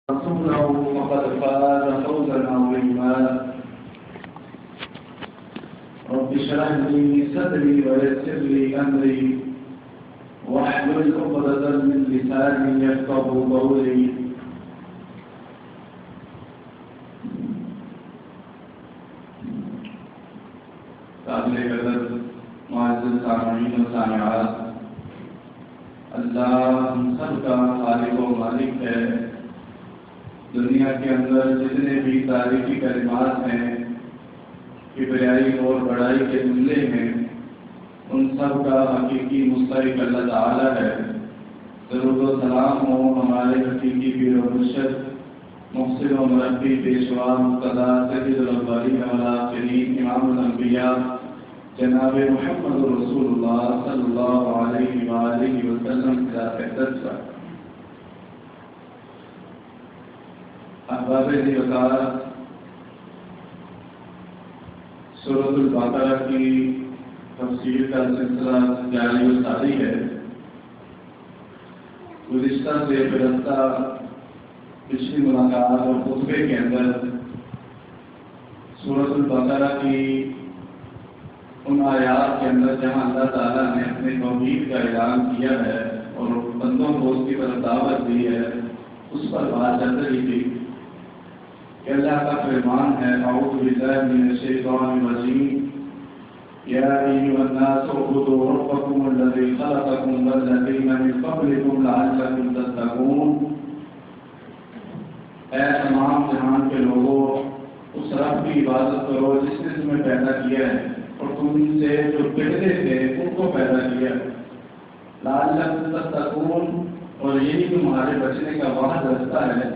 رسوله فقد فاز فوزا عظيما. رب اشرح لي صدري ويسر لي امري واحلل عقدة من لساني يفقهوا قولي. قابل قدر معزز سامعین و سامعات، اللہ ہم سب کا خالق و مالک ہے. دنیا کے اندر جتنے بھی تاریخی کلمات ہیں، کبریائی اور بڑائی کے جملے ہیں، ان سب کا حقیقی مستحق اللہ تعالی ہے. درود و سلام ہو ہمارے حقیقی پیر و مرشد، محسن و مربی، پیشوا مقتدی، سید الاولین والآخرین، امام الانبیاء جناب محمد رسول اللہ صلی اللہ علیہ وآلہ وسلم کی ذات پر. احباب وقار، سورۃ البقرہ کی تفسیر کا سلسلہ جاری و ساری ہے. گزشتہ سے گزشتہ پچھلی ملاقات اور خطبے کے اندر سورۃ البقرہ کی ان آیات کے اندر جہاں اللہ تعالیٰ نے اپنے توحید کا اعلان کیا ہے اور بندوں کو اس کی طرف دعوت دی ہے، اس پر بات چل رہی تھی کہ اللہ کا فرمان ہے: اعوذ باللہ من الشیطان الرجیم، یا ایھا الناس اعبدوا ربکم الذی خلقکم والذین من قبلکم لعلکم تتقون. اے تمام جہان کے لوگوں، اس رب کی عبادت کرو جس نے تمہیں پیدا کیا ہے اور تم سے جو پہلے تھے ان کو پیدا کیا. لعلکم تتقون، اور یہی تمہارے بچنے کا واحد رستہ ہے.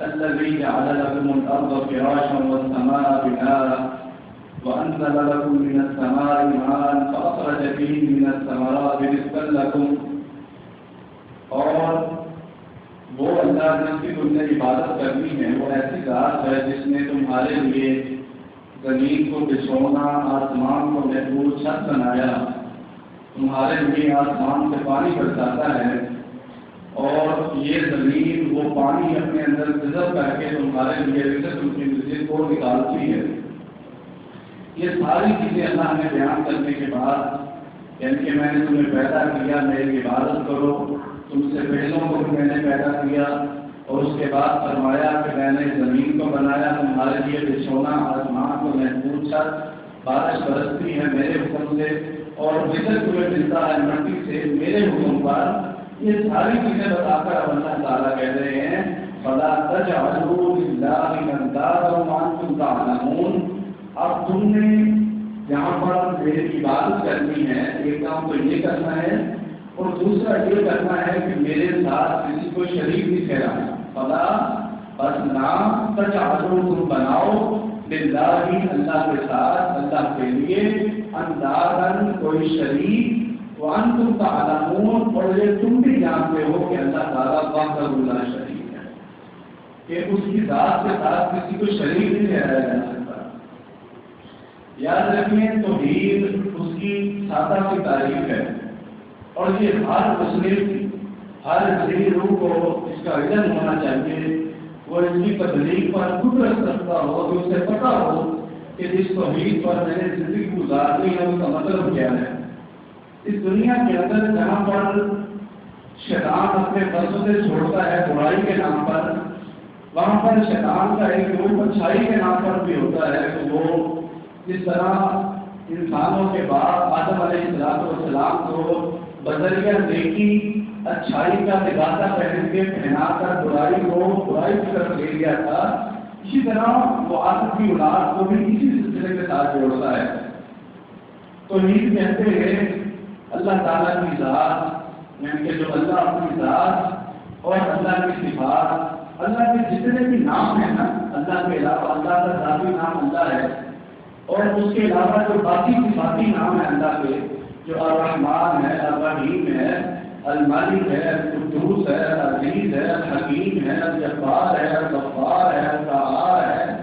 الذي جعل لكم الأرض فراشا والسماء بناء وأنزل لكم من السماء ماء فأخرج به من الثمرات رزقا لكم. اور وہ اللہ جس کی تم نے عبادت کرنی ہے وہ ایسی ذات ہے جس نے تمہارے لیے زمین کو بچھونا، آسمان کو محفوظ چھت بنایا، تمہارے لیے آسمان سے پانی برساتا ہے اور یہ زمین وہ پانی اپنے اندر جذب کر کے تمہارے لیے رزق کو نکالتی ہے. یہ ساری چیزیں اللہ نے بیان کرنے کے بعد، یعنی کہ میں نے تمہیں پیدا کیا، میری عبادت کرو، تم سے پہلوں کو بھی میں نے پیدا کیا، اور اس کے بعد فرمایا کہ میں نے زمین کو بنایا تمہارے لیے بچھونا، آسمان کو محفوظ چھت، بارش برستی ہے میرے حکم سے، اور رزق تمہیں ملتا ہے مٹی سے میرے حکم پر. یہ ساری چیزیں بتا کر اللہ تعالیٰ کہہ رہے ہیں: فَلَا تَجْعَلُوا لِلَّهِ أَندَادًا وَأَنْتُمْ تَعْلَمُونَ. اب تم نے جہاں پر میری عبادت کرنی ہے، ایک کام تو یہ کرنا ہے اور دوسرا یہ کرنا ہے کہ میرے ساتھ کسی کو شریک نہیں ٹھہرانا. فَلَا، بس نہ، تَجْعَلُوا، تم بناؤ، لِلَّهِ، اللہ کے ساتھ، اللہ کے لیے، أَندَادًا، کوئی شریک، وَأَنْتُمْ تَعْلَمُونَ، اور یہ تم بھی جانتے ہو کہ اللہ تعالیٰ وحدہ لا شریک ہے، کہ اس کی ذات کے ساتھ کسی کو شریک نہیں ٹھہرایا جا سکتا. یاد رکھیں، توحید اس کی سادہ سی تعریف ہے، اور یہ ہر مسلم، ہر ذہنی روح کو اس کا علم ہونا چاہیے. وہ اس کی تبلیغ پر قدرت رکھتا ہو، کہ اسے پتہ ہو کہ جس توحید پر میں نے زندگی گزارنی ہے اس کا مطلب کیا ہے. اس دنیا کے اندر جہاں پر شیطان اپنے فلسفے چھوڑتا ہے برائی کے نام پر، وہاں پر شیطان کا ایک روپ اچھائی کے نام پر بھی ہوتا ہے. تو وہ جس طرح انسانوں کے بعد آدم علیہ السلام کو بذریعہ نیکی اچھائی کا لباسہ پہن کے پہنا کر برائی کی طرف لے گیا تھا، اسی طرح وہ آدم کی اولاد کو بھی اسی سلسلے کے ساتھ جوڑتا ہے. تو یہ کہتے ہیں اللہ تعالیٰ کی ذات، یعنی کہ جو اللہ اپنی ذات اور اللہ کی صفات، اللہ کے جتنے بھی نام ہیں نا، اللہ کے علاوہ اللہ کا ذاتی نام اللہ ہے، اور اس کے علاوہ جو باقی صفاتی نام ہیں اللہ کے، جو الرحمن ہے، الرحیم ہے، المالک ہے، القدوس ہے، العزیز ہے، الحکیم ہے، الجبار ہے، الغفار ہے، القہار ہے،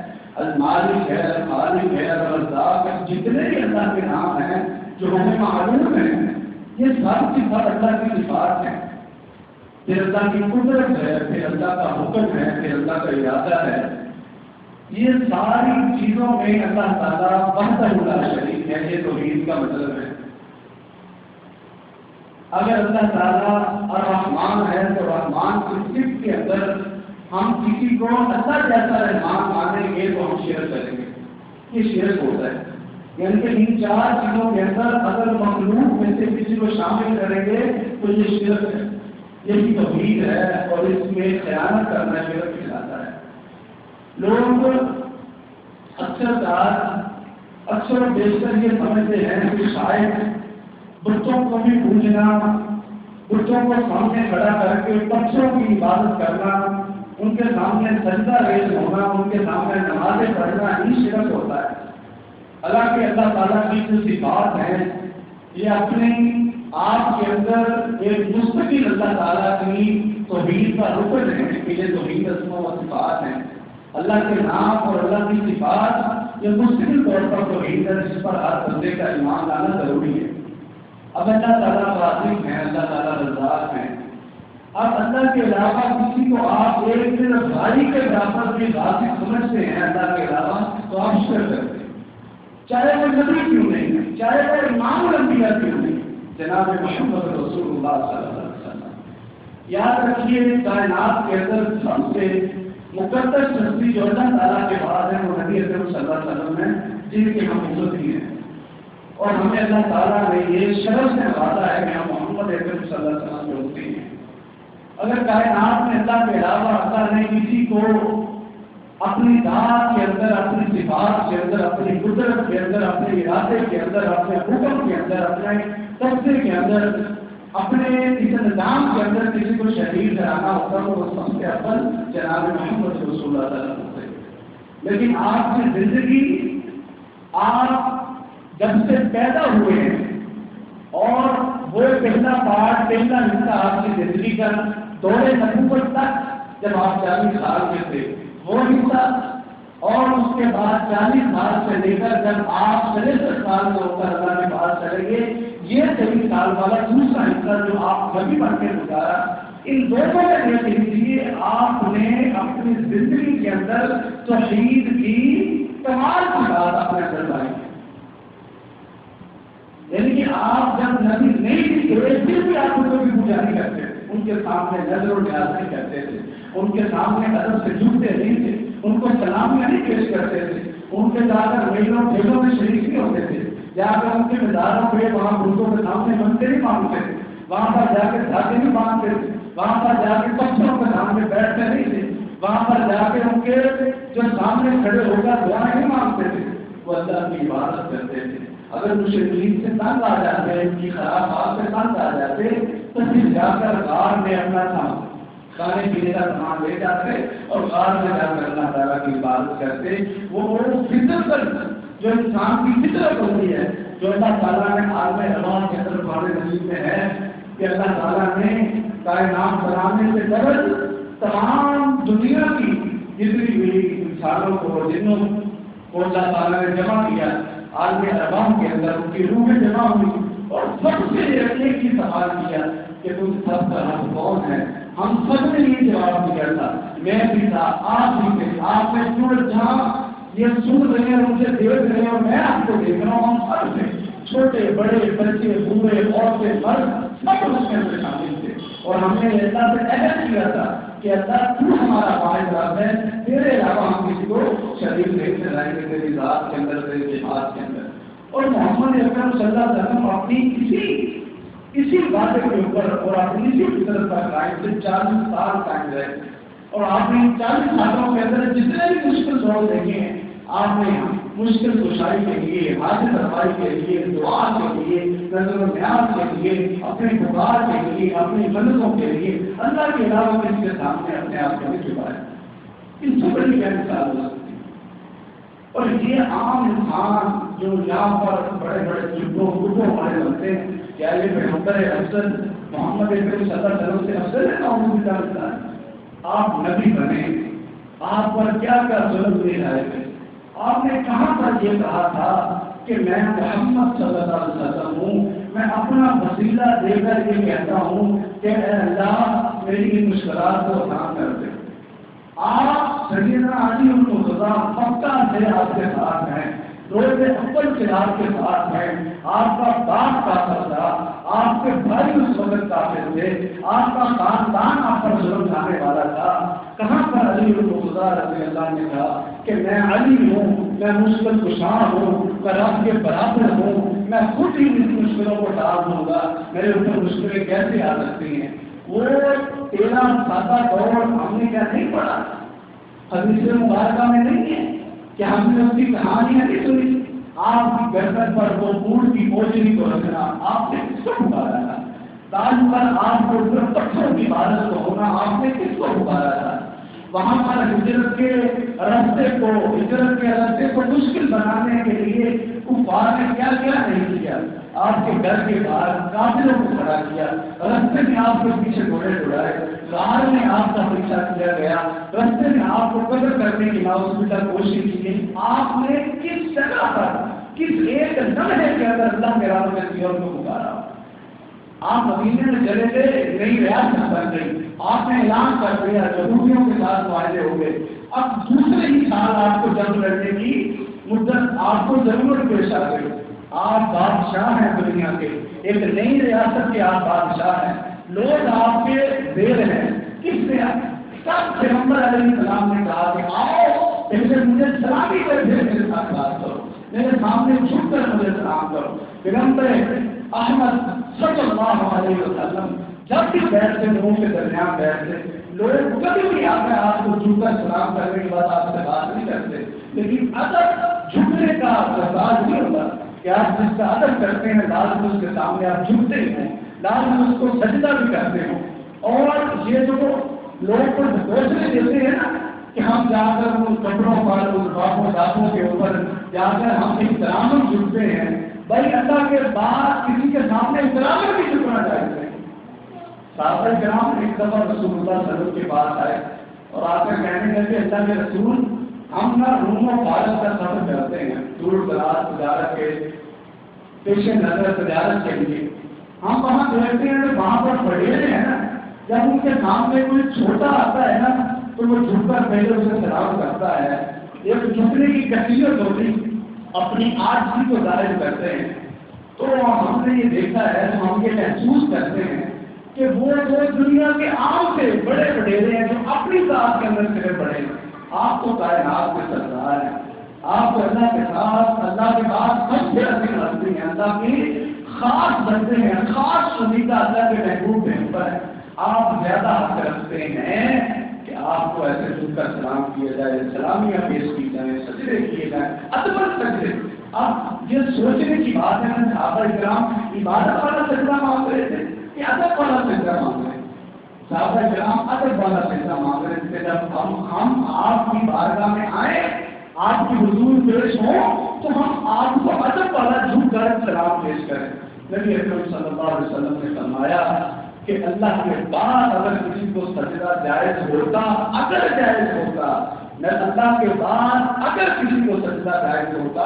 المالک ہے، الخالق ہے، الرزاق ہے، جتنے بھی اللہ کے نام ہیں جو ہمیں معلوم ہیں، یہ ساری صفات اللہ کی صفات ہیں. پھر اللہ کی قدرت ہے، پھر اللہ کا حکم ہے، پھر اللہ کا ارادہ ہے، یہ ساری چیزوں میں اللہ تعالیٰ وحدہ لا شریک ہے، یہ توحید کا مطلب ہے۔ اگر اللہ تعالیٰ الرحمن ہے تو رحمان کی صفت کے اندر ہم کسی کو اللہ جیسا رحمان مانیں گے تو ہم شرک کریں گے، یہ شرک ہوتا ہے۔ یعنی کہ ان چار چیزوں کے اندر اگر مخلوق میں سے کسی کو شامل کریں گے تو یہ شرک ہے، یہی توحید ہے، اور اس میں خیانت کرنا شرک کہلاتا ہے۔ لوگ اکثر و بیشتر یہ سمجھتے ہیں کہ شاید بتوں کو بھی پوجنا، بتوں کو سامنے کھڑا کر کے پتھروں کی عبادت کرنا، ان کے سامنے سجدہ ریز ہونا، ان کے سامنے نمازیں پڑھنا ہی شرک ہوتا ہے۔ حالانکہ اللہ تعالیٰ کی جو صفات ہیں یہ اپنے آپ کے اندر ایک مستقل اللہ تعالیٰ کی توحید کا رکن ہے کہ یہ توحید اسماء و صفات ہیں۔ اللہ کے نام اور اللہ کی صفات یہ مستقل طور پر توحید ہے جس پر ہر بندے کا ایمان لانا ضروری ہے۔ اب اللہ تعالیٰ رازق ہیں، اللہ تعالیٰ رزاق ہیں۔ اب اللہ کے علاوہ کسی کو آپ ایک بھائی کے برابر بھی رازق سمجھتے ہیں اللہ کے علاوہ تو آپ شرک کرتے ہیں، چاہے وہ نبی کیوں نہیں ہے، چاہے وہ امام الانبیاء کیوں نہیں، جناب محمد رسول اللہ صلی اللہ علیہ وسلم۔ یاد رکھیے کائنات کے اندر سب سے مقدس ہستی جو اللہ تعالیٰ کے بعد ہے وہ نبی اکرم صلی اللہ علیہ وسلم ہے، جن کی ہم عزت ہیں، اور ہمیں اللہ تعالیٰ نے یہ شرف سے نوازا ہے کہ ہم محمد اکرم صلی اللہ علیہ وسلم کے ہوتے ہیں۔ اگر کائنات میں اللہ کے علاوہ اللہ نے کسی کو اپنی ذات کے اندر، اپنی صفات کے اندر، اپنی قدرت کے اندر، اپنے ارادے کے اندر، اپنے حکم کے اندر، اپنے قبضے کے اندر، اپنے اس نظام کے اندر کسی کو شریک کرانا ہوتا تو وہ سب سے اول جناب محمد رسول اللہ صلی اللہ علیہ وسلم۔ لیکن آپ کی زندگی، آپ جب سے پیدا ہوئے ہیں اور وہ پہلا پارٹ، پہلا حصہ آپ کی زندگی کا دورے نبوت تک جب آپ 40 سال کے تھے وہ حصہ، اور اس کے بعد 40 سال سے لے کر جب آپ 63 سال میں ہو کر اللہ کے پاس چلیں گے، یہ 23 سال والا دوسرا حصہ جو آپ نبی بن کے گزارا، ان دونوں میں دیکھیے آپ نے اپنی زندگی کے اندر توحید کی کمال کی بات اپنے اندر لائی۔ یعنی کہ آپ جب نبی نہیں تھے پھر بھی آپ ان کو بھی پوجا نہیں کرتے، ان کے سامنے نظر و نیاز نہیں کرتے تھے، ان کے سامنے ادب سے جھکتے نہیں تھے، ان کو سلامیاں نہیں پیش کرتے تھے، ان کے جا کر میلوں ٹھیلوں میں شریک نہیں ہوتے تھے، جا کر ان کے مزاروں پہ وہاں بزرگوں کے سامنے منتے نہیں مانگتے تھے، وہاں پر جا کے دھاگے نہیں باندھتے تھے، وہاں پر جا کے پتھروں کے سامنے بیٹھتے نہیں تھے، وہاں پر جا کے ان کے جو سامنے کھڑے ہو کر دعائیں نہیں مانگتے تھے، وہ اللہ کی عبادت کرتے تھے۔ اگر مشرکین سے تنگ آ جاتے، ان کی خراب بات سے تنگ آ جاتے تو پھر جا کر غار میں اپنا کھانے پینے کا سامان لے جاتے اور غار میں جا کر اللہ تعالیٰ کی عبادت کرتے۔ وہ فطرت جو انسان کی فطرت ہوتی ہے، جو اللہ تعالیٰ نے عالم رواں کے اندر قرآن مجید میں ہے کہ اللہ تعالیٰ نے کائنات بنانے سے قبل تمام دنیا کی جتنی ہوئی انسانوں کو، جنوں کو اللہ تعالیٰ نے جمع کیا عالم ارواح کے اندر، ان کی روحیں جمع ہوئی اور سب سے ایک ہی سوال کیا کہ تم سب کا رب کون ہے؟ ہم سب نے یہ جواب دیا تھا، میں بھی تھا، آپ بھی تھے، آپ میں سورج جہاں یہ سن رہے ہیں، مجھے دیکھ رہے ہیں اور میں آپ کو دیکھ رہا ہوں، ہم سب تھے، چھوٹے بڑے بچے بوڑھے عورتیں مرد سب اس کے اندر شامل تھے، اور ہم نے اللہ سے عہد کیا تھا کہ اللہ تو ہمارا واحد رب ہے، تیرے علاوہ ہم کسی کو شریک نہیں ٹھہرائیں گے تیری ذات کے اندر، تیرے جہاد کے اندر۔ اور محمد اکرم صلی اللہ علیہ وسلم اپنی اسی باتیں کے اوپر اور اپنی اسی فطرت پر قائم تھے، 40 سال قائم رہے، اور آپ نے 40 سالوں کے اندر جتنے بھی مشکل دور دیکھے ہیں، آپ نے مشکل کشائی کے لیے، حاجت رفائی کے لیے، دعا کے لیے، نظر و نیاز کے لیے، اپنے پکار کے لیے، اپنی مددوں کے لیے اللہ کے علاوہ کسی کے سامنے اپنے آپ کو نہیں چھپایا۔ ان سے بڑی کیا مثال ہو سکتی ہے؟ اور یہ عام انسان جو یہاں پر بڑے بڑے گروپوں والے بنتے ہیں، کیا یہ پیغمبر افضل محمد اکرم صلی اللہ علیہ وسلم سے افضل ہے؟ نعوذ باللہ۔ آپ نبی بنے، آپ پر کیا کیا ظلم نہیں آئے تھے، آپ نے کہاں پر یہ کہا تھا کہ میں محمد صلی اللہ علیہ وسلم ہوں، میں اپنا وسیلہ دے کر یہ کہتا ہوں کہ اے اللہ میری ان مشکلات کو آسان کر دے۔ سیدنا علی المرتضیٰ مکہ سے آپ کے ساتھ ہیں، روز اول سے آپ کے ساتھ ہیں، آپ کا باپ کافر تھا، آپ کے بھائی اس وقت کافر تھے، آپ کا خاندان آپ پر ظلم ڈھانے والا تھا۔ کہاں پر علی المرتضیٰ رضی اللہ نے کہا کہ میں علی ہوں، میں مشکل کشا ہوں، میں رب کے برابر ہوں، میں خود ہی ان مشکلوں کو ڈال دوں گا، میرے اوپر مشکلیں کیسے آ سکتی ہیں؟ وہ 13 سادہ دور ہم نے کیا نہیں پڑھا، حدیث مبارکہ میں نہیں ہے کہ ہم نے اس کی کہانیاں نہیں سنی۔ آپ کی گردن پر وہ اونٹ کی بوجھلی کو رکھنا آپ نے کس کو پکارا تھا؟ تاج پر آپ کو پتھروں کی عبادت کو ہونا آپ نے کس کو پکارا تھا؟ وہاں پر ہجرت کے راستے کو مشکل بنانے کے لیے کفار نے کیا کیا نہیں کیا؟ آپ کے گھر کے باہر کافروں کو کھڑا کیا، راستے میں آپ کے پیچھے گھوڑے دوڑائے، غار میں آپ کا پیچھا کیا گیا، راستے میں آپ کو قتل کرنے کی ناؤزباللہ کوشش کی گئی۔ آپ نے کس جگہ پر، کس ایک لمحے کے اندر اللہ کے راہ میں کسی اور کو پکارا؟ آپ مدینے میں چلے گئے، نئی ریاست بن گئی، آپ نے اعلان کر دیا، یہودیوں کے ساتھ معاہدے ہو گئے، اب دوسرے ہی سال آپ کو جنگ لڑنے کی مدت، آپ کو ضرورت پیش آ گئی، آپ بادشاہ ہیں دنیا کے، ایک نئی ریاست کے آپ بادشاہ ہیں، لوگ آپ کے دیر ہیں، کس نے سب پیغمبر علیہ السلام نے کہا کہ آؤ پہلے مجھے سلامی کر کے میرے ساتھ بات کرو، میرے سامنے جھک کر مجھے سلام کرو۔ پیغمبر احمد صلی اللہ علیہ وسلم جب بھی بیٹھتے منہ کے درمیان بیٹھتے، لوگ کبھی بھی آپ کو جھک کر سلام کرنے کے بعد آپ سے بات نہیں کرتے، لیکن ادب جھکنے کا انداز نہیں ہوتا کہ آپ جس کا ادب کرتے ہیں لازم اس کے سامنے آپ جھکتے ہیں، لازم اس کو سجدہ بھی کرتے ہو۔ اور یہ جو لوگ کو دوسرے دیتے ہیں نا کہ ہم جا کر ان کپڑوں پر، ان باپوں دانتوں کے اوپر جا کر ہم احترام جھکتے ہیں، بھائی اللہ کے بعد کسی کے سامنے احترام بھی جھکنا چاہتے ہیں۔ صحابہ کرام ایک دفعہ رسول اللہ صلی اللہ علیہ وسلم کے پاس آئے اور آ کر کہنے لگے اللہ کے رسول، ہم نہ روم و فارغ کا سفر کرتے ہیں دور دراز تجارت کے پیش نظر تجارت کے لیے، ہم وہاں دیکھتے ہیں کہ وہاں پر بڑھیرے ہیں نا، جب ان کے سامنے کوئی چھوٹا آتا ہے نا تو وہ جھک کر پہلے اسے سلام کرتا ہے، ایک جھکنے کی کیفیت ہوتی، اپنی عاجزی کو ظاہر کرتے ہیں۔ تو ہم نے یہ دیکھا ہے، تو ہم یہ محسوس کرتے ہیں کہ وہ جو دنیا کے عام سے بڑے وڈیرے ہیں جو اپنی ذات کے اندر سے بڑے ہیں، آپ تو کائنات کے سردار ہیں، آپ کو اللہ کے ساتھ، اللہ کے بعد سب سے عظیم ہستی ہیں، اللہ کی خاص بندے ہیں، خاص سنیدہ اللہ کے محبوب ہیں پر آپ زیادہ حق رکھتے ہیں کہ آپ کو ایسے جھک کر سلام کیا جائے، سلامیاں پیش کی جائیں، سجدے کیے جائیں، ادبر سجدے۔ اب یہ سوچنے کی بات ہے نا، صحابہ کرام عبادت والا سجدہ مانگ رہے تھے کہ ادب والا سجدہ مانگ رہے ہیں؟ صحابہ کرام ادب والا سجدہ مانگ رہے تھے۔ جب ہم آپ کی بارگاہ میں آئے، آپ کی حضور پیش ہوں تو ہم آپ کو ادب والا جھک کر سلام پیش کریں۔ نبی اکرم صلی اللہ علیہ وسلم نے فرمایا کہ اللہ کے بعد اگر کسی کو سجدہ جائز ہوتا، اگر جائز ہوتا، اللہ کے بعد اگر کسی کو سجدہ جائز ہوتا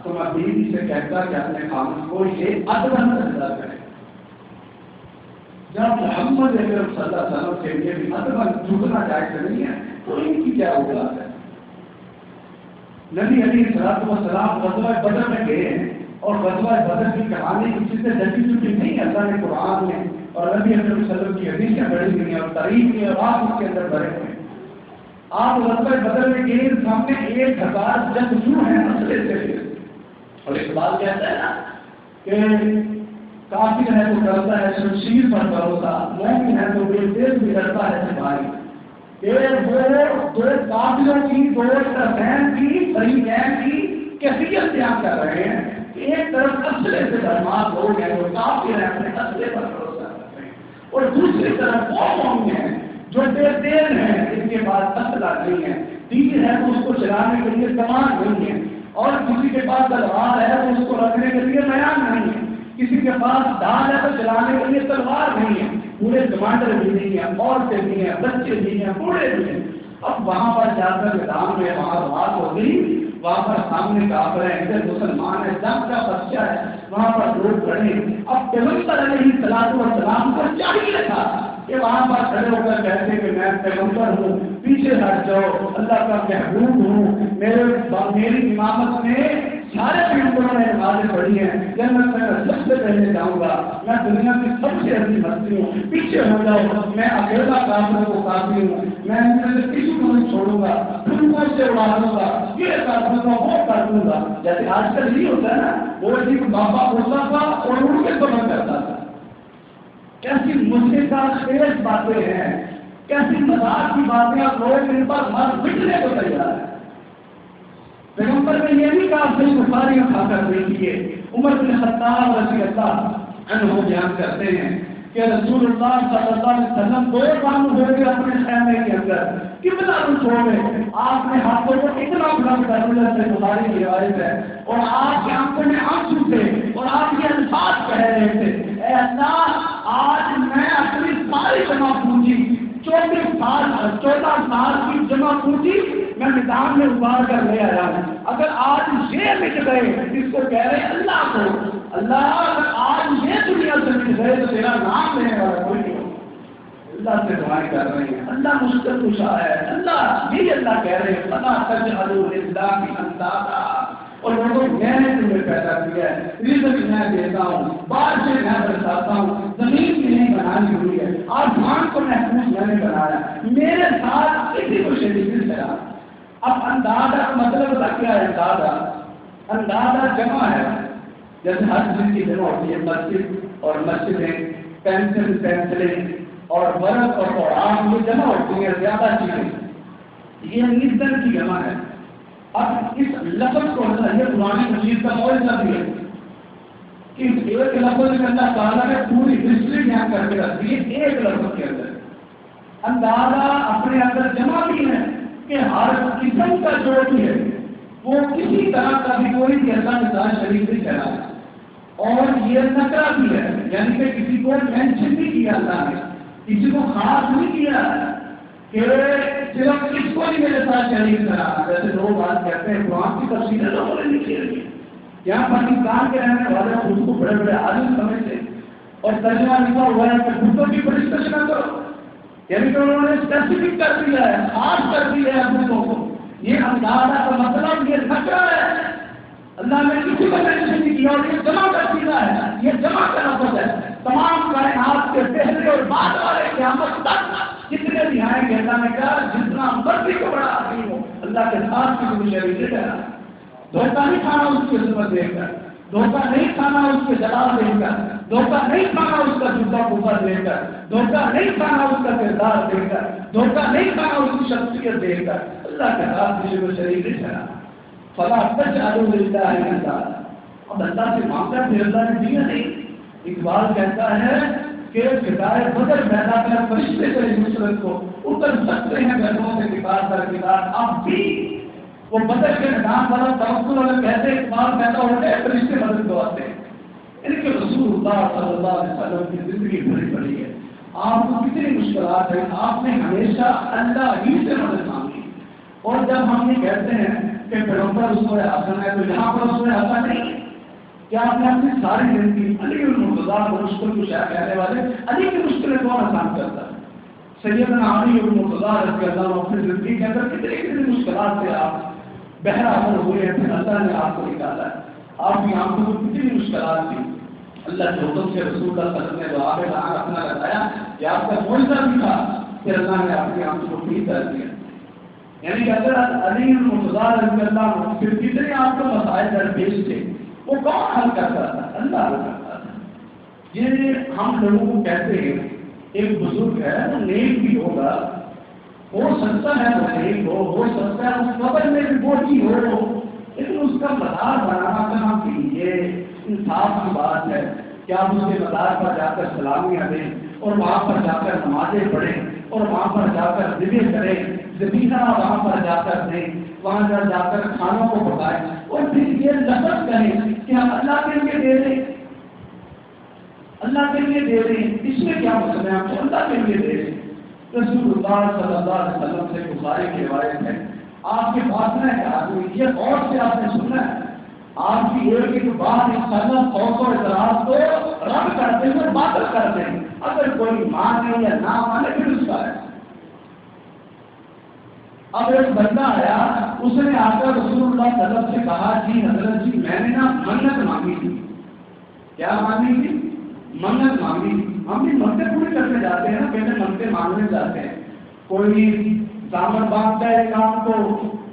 تو میں بیوی سے کہتا کہ اپنے خامد کو یہ ادباً سجدہ کرے۔ جب محمد اکرم صلی اللہ علیہ وسلم کے لیے بھی ادباً جھکنا جائز نہیں ہے تو ان کی کیا اوقات ہے؟ نبی علیہ السلام غزوہ بدر میں گئے ہیں اور غزوہ بدر کی کہانی کسی سے ڈٹی چکی نہیں ہے، اللہ نے قرآن میں اور نبی اکرم صلی اللہ علیہ وسلم کی حدیثیں بڑھی ہوئی ہیں اور تاریخ کے آواز اس کے اندر بڑھے ہوئے ہیں۔ آپ غزوہ بدر میں گئے، سامنے 1000 جنگجو ہیں مسئلے سے، اور اقبال کہتا ہے نا کہ کافر ہے تو کرتا ہے شمشیر پر بھروسہ، مومن ہے تو بے دل بھی کرتا ہے سپاہی۔ وہ دو قابلوں کی، دو طرفین کی، فریقین کی کیفیت بیان کر رہے ہیں کہ ایک طرف اسلحے سے برماد لوگ ہیں جو کافر ہیں، اپنے اسلحے پر بھروسہ کرتے ہیں، اور دوسری طرف وہ مومن ہیں جو بے دل ہیں، جن کے پاس اسلحہ نہیں ہے، تیر ہے تو اس کو چلانے کے لیے کمان نہیں ہے، اور کسی کے پاس تلوار ہے تو اس کو رکھنے کے لیے میان نہیں ہے، کسی کے پاس ڈال ہے تو چلانے کے لیے تلوار نہیں ہے، پورے کمانڈر بھی نہیں ہیں، عورتیں بھی ہیں، بچے بھی ہیں، بوڑھے بھی ہیں۔ اب وہاں پر جا کر میدان میں وہاں بات ہوگی، وہاں پر سامنے کافر ہیں، ادھر مسلمان ہیں، جنگ کا بچہ ہے، وہاں پر لوگ کھڑے۔ اب پیغمبر علیہ السلام کو چاہیے تھا کہ وہاں پر کھڑے ہو کر کہتے کہ میں پیغمبر ہوں، پیچھے ہٹ جاؤ اللہ کا محبوب ہوں، میری امامت میں سارے پیغمبروں نے نمازیں پڑھی ہیں، جنت میں سب سے پہلے جاؤں گا، میں دنیا کی سب سے عظیم ہستی ہوں، پیچھے ہو جاؤ، میں اکیلا کافر کو کافی ہوں، میں ان میں سے کسی کو نہیں چھوڑوں گا، پھولوں سے اڑا دوں گا، یہ کر دوں گا، وہ کر دوں گا. جیسے آج کل نہیں ہوتا ہے نا، وہ ایک بابا ہوتا تھا اور اڑ کے سفر کرتا تھا. کیسی مشکل خیز باتیں ہیں، کیسی مذاق کی باتیں، اور لوگ ان پر مر پٹنے کو تیار ہے. پیغمبر نے یہ بھی کہا صحیح بخاری میں کھا کر دیکھیے، عمر بن خطاب رضی اللہ عنہ بیان کرتے ہیں کہ رسول اللہ صلی اللہ علیہ وسلم 2 کام ہو گئے اپنے خیمے کے اندر، قبلہ کو چھوڑے، آپ نے ہاتھوں کو اتنا بلند کر دیا، سے بخاری کی روایت ہے، اور آپ کی آنکھوں میں آنسو تھے، اور آپ یہ الفاظ کہہ رہے تھے، اے اللہ آج میں اپنی ساری جمع پونجی 14 سال کی جمع پونجی میں میدان میں ابار کر لے آیا ہوں. اگر آج یہ مٹ گئے، اس کو کہہ رہے اللہ کو، اللہ اگر آج یہ دنیا سے مٹ گئے تو تیرا نام لینے والا کوئی نہیں ہو. اللہ سے دعائیں کر رہے ہیں، اللہ مشکل کشا ہے، اللہ یہی اللہ کہہ رہے ہیں اللہ تجعلوا للہ اندادا، اور لوگوں میں نے تمہیں پیدا کیا ہے، رزق میں دیتا ہوں، بارشیں میں برساتا ہوں، زمین میں نہیں بنانی ہوئی ہے، آسمان کو محفوظ میں نے بنایا، میرے ساتھ کسی کو شریک نہیں کرا. اب اندازہ کا مطلب کیا ہے؟ اندازہ جمع ہے، جیسے ہر چیز کی جمع ہوتی ہے، مسجد اور مسجدیں، پینسلیں اور برف اور قرآن یہ جمع ہوتی ہیں، زیادہ چیزیں، یہ نسبت کی جمع ہے. اب اس لفظ کو یہ قرآن مجید کا معجزہ بھی ہے کہ ایک لفظ میں اللہ تعالیٰ نے پوری ہسٹری بیان کر کے رکھی ہے ایک لفظ کے اندر. اندازہ اپنے اندر جمع بھی ہے کہ ہر قسم کا جو بھی ہے وہ کسی طرح کا بھی کوئی بھی ایسا مثال شریف نہیں کرا ہے، اور یہ نکرا بھی ہے، یعنی کہ کسی کو مینشن نہیں کیا اللہ نے، کسی کو خاص نہیں کیا کہ صرف اس کو نہیں میرے ساتھ شریک کرا. جیسے لوگ بات کہتے ہیں قرآن کی تفسیریں لوگوں نے لکھی رہی ہے، یہاں پاکستان کے رہنے والے خود کو بڑے بڑے عالم سمجھتے اور ترجمہ لکھا ہوا ہے کہ خودوں کی پرستش نہ کرو، یعنی کہ انہوں نے اسپیسیفک کر دیا ہے، خاص کر دیا ہے خودوں کو. یہ اندازہ کا مطلب یہ نکرا ہے، اللہ نے کسی کو مینشن نہیں کیا، اور یہ جمع کر دیا ہے، یہ جمع کا لفظ ہے. تمام کائنات کے پہلے اور بعد والے قیامت تک جتنے بھی آئیں گے، اللہ نے کہا جتنا مرضی کو بڑا آدمی ہو اللہ کے ساتھ کی کوئی شریک نہیں کرا. دھوکہ نہیں کھانا اس کی عظمت دیکھ کر، دھوکہ نہیں کھانا اس کے جلال دیکھ کر، دھوکہ نہیں کھانا اس کا جوتا کوفہ دیکھ کر، دھوکہ نہیں کھانا اس کا کردار دیکھ کر، دھوکہ نہیں کھانا اس کی شخصیت دیکھ کر. اللہ کے ساتھ کسی کو شریک نہیں کرا. فلا تجعلوا للہ اندادا، اور اللہ سے مانگا پھر اللہ نے دیا نہیں. اقبال کہتا ہے کہ فدائے بدر پیدا کر فرشتے سے نصرت کو اتر سکتے ہیں گھروں سے کتاب در کتاب. اب بھی وہ بدر کے نام والا توکل اگر کہتے اقبال پیدا ہو گئے فرشتے مدد کو آتے ہیں. ان کے رسول اللہ صلی اللہ علیہ وسلم کی زندگی بڑی بڑی ہے، آپ کو کتنی مشکلات ہیں، آپ نے ہمیشہ اللہ ہی سے مدد مانگی. اور جب ہم یہ کہتے ہیں کہ پیغمبر اسوہ حسن ہے تو یہاں پر اسوہ حسن نہیں، کیا آپ نے اپنی ساری زندگی علی المرتضیٰ کو مشکل کشا کہنے والے علی کی مشکلیں کون آسان کرتا ہے؟ سیدنا علی المرتضیٰ رضی اللہ عنہ اپنی زندگی کے اندر کتنی مشکلات سے آپ بہرا حل ہوئے ہیں، پھر اللہ نے آپ کو نکالا ہے. آپ کی آنکھوں کو کتنی مشکلات تھی، اللہ کے حکم سے رسول اللہ صلی اللہ علیہ وسلم نے جو آپ نے اپنا بتایا کہ آپ کا معجزہ بھی تھا، پھر اللہ نے اپنی آنکھوں کو ٹھیک کر دیا. یعنی کہ اگر علی المرتضیٰ رضی اللہ عنہ پھر کتنے آپ کو مسائل درپیش تھے، وہ کون حل کرتا تھا؟ اللہ حل کرتا تھا. یہ ہم لوگوں کو کہتے ہیں ایک بزرگ ہے وہ نیک بھی ہوگا، ہو سکتا ہے وہ نیک ہو سکتا ہے اس قبر میں بھی بوٹی ہو، لیکن اس کا مزار بنانا کہاں کی یہ انصاف کی بات ہے. کیا آپ اس کے مزار پر جا کر سلامیاں دیں اور وہاں پر جا کر نمازیں پڑھیں اور وہاں پر جا کر ذبح کریں، ذبیحہ وہاں پر جا کر دیں، وہاں جا کر کھانوں کو پکائیں اور پھر یہ لفظ کہیں کہ ہم اللہ کے لیے دے دیں، اللہ کے لیے دے دیں، اس میں کیا مسئلہ ہے؟ ہم تو اللہ کے لیے دے دیں. رسول اللہ صلی اللہ علیہ وسلم سے بخاری کی روایت ہے، آپ کے پاس ہے کہ آدمی یہ اور سے آپ نے سننا ہے، آپ کی ایک بات انسان سو اعتراض کو رد کرتے ہیں، باطل کرتے ہیں، اگر کوئی مانے یا نہ مانے پھر اس کا ہے. اب ایک بندہ آیا، اس نے آ کر رسول اللہ صلی اللہ علیہ وسلم سے کہا جی حضرت جی میں نے نا منت مانگی تھی. کیا مانگی تھی؟ منت مانگی تھی. ہم بھی منتیں پوری کرنے جاتے ہیں نا، پہلے منتیں مانگنے جاتے ہیں. کوئی دامن باندھتا ہے کام کو،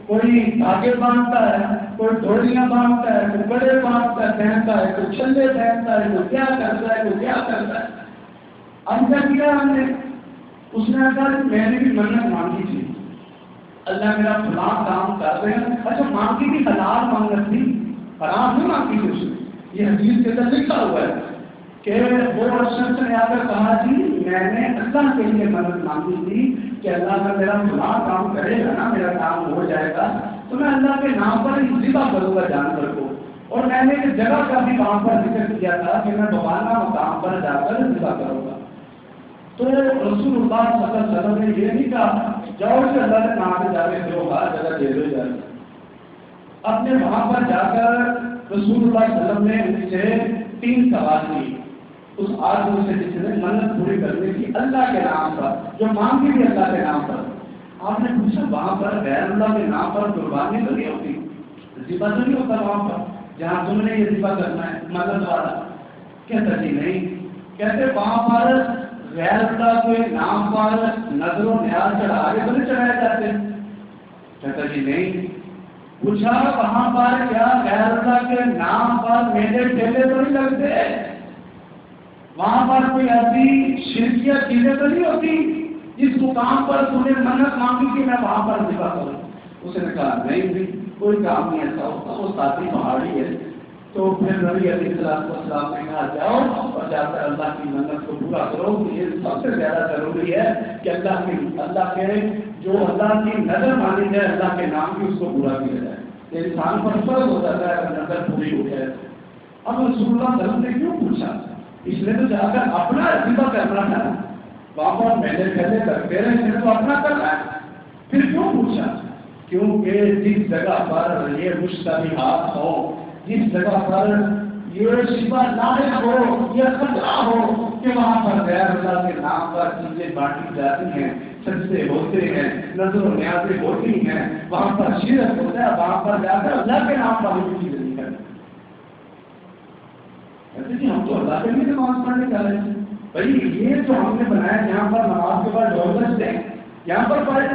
کوئی دھاگے باندھتا ہے، کوئی ڈوریاں باندھتا ہے، کوئی بڑے باندھتا ہے پہنتا ہے، کوئی چھلے پہنتا ہے، کوئی کیا کرتا ہے، کوئی کیا کرتا ہے. اب کیا کیا ہم نے؟ اس نے کہا میں نے بھی منت مانگی تھی، اللہ میرا فلاں کام کر رہے ہیں. اچھا مانگی تھی حلال منت تھی، حرام نہیں مانگی تھی. اس نے یہ حدیث کے اندر لکھا ہوا ہے کہ وہ شخص نے آ کر کہا جی میں نے اللہ کے لیے منت مانگی تھی کہ اللہ کا میرا فلاں کام کرے گا نا، میرا کام ہو جائے گا تو میں اللہ کے نام پر ذبح کروں گا جانور کو. اور میں نے ایک جگہ کا بھی وہاں پر ذکر کیا تھا کہ میں بابانا مقام پر جا کر ذبح کروں گا. تو رسول اللہ صلی اللہ علیہ وسلم نے یہ نہیں کہا جاؤ کہ اللہ کے نام پہ جا کے کرو گا، جگہ دے دو جائے. اپنے وہاں پر جا کر رسول اللہ صلی اللہ علیہ وسلم نے ان سے 3 سوال کیے. اس آدمی سے جس نے منت پوری کرنے کی اللہ کے نام پر، جو مانگی تھی اللہ کے نام پر. آپ نے پوچھا وہاں پر غیر اللہ کے نام پر قربانی تو نہیں ہوتی، ذبح تو نہیں ہوتا وہاں پر جہاں تم نے یہ ذبح کرنا ہے منت والا؟ کہتا جی نہیں. کہتے وہاں پر غیر اللہ کے نام پر نظر و نیاز چڑھا کے تو نہیں چڑھائے جاتے؟ کہتا جی نہیں. پوچھا وہاں پر کیا غیر اللہ کے نام پر میلے ٹھیلے تو نہیں لگتے؟ وہاں پر کوئی ایسی شرکیہ چیزیں تو نہیں ہوتی جس مقام پر تم نے منت مانگی کہ میں وہاں پر ذبح کروں؟ اس نے کہا نہیں بھی کوئی کام نہیں ایسا ہوتا، وہ ساتھی پہاڑی ہے. تو پھر نبی علیہ السلام نے کہا جاؤ اور جا کر اللہ کی منت کو پورا کرو. یہ سب سے زیادہ ضروری ہے کہ اللہ کے جو اللہ کی نظر مانی جائے، اللہ کے نام کی اس کو پورا کیا جائے. یہ انسان پر فرض ہو جاتا ہے اگر نظر پوری ہو جائے. اب رسول اللہ صلی اللہ علیہ وسلم نے کیوں پوچھا؟ اس نے تو جا کر اپنا ذبح کرنا تھا، وہاں پر میلے پہلے کرتے رہے، اس نے تو اپنا کرنا ہے. پھر کیوں پوچھا؟ کیونکہ جس جگہ پر یہ مشتبہات ہو، جس جگہ پر یہ شبہ لاحق ہو، یہ خطرہ ہو کہ وہاں پر غیر اللہ کے نام پر چیزیں بانٹی جاتی ہیں، سجدے ہوتے ہیں، نظر و نیازیں ہوتی ہیں، وہاں پر شرک ہوتا ہے، وہاں پر جا کر اللہ کے نام پر ہم چیزیں نہیں کرتے. کہتے جی ہم تو اللہ کے لیے نماز پڑھنے جا رہے ہیں. بھائی یہ جو ہم نے بنایا یہاں پر نماز کے بعد ڈورس دیں، یہاں پر پڑھے،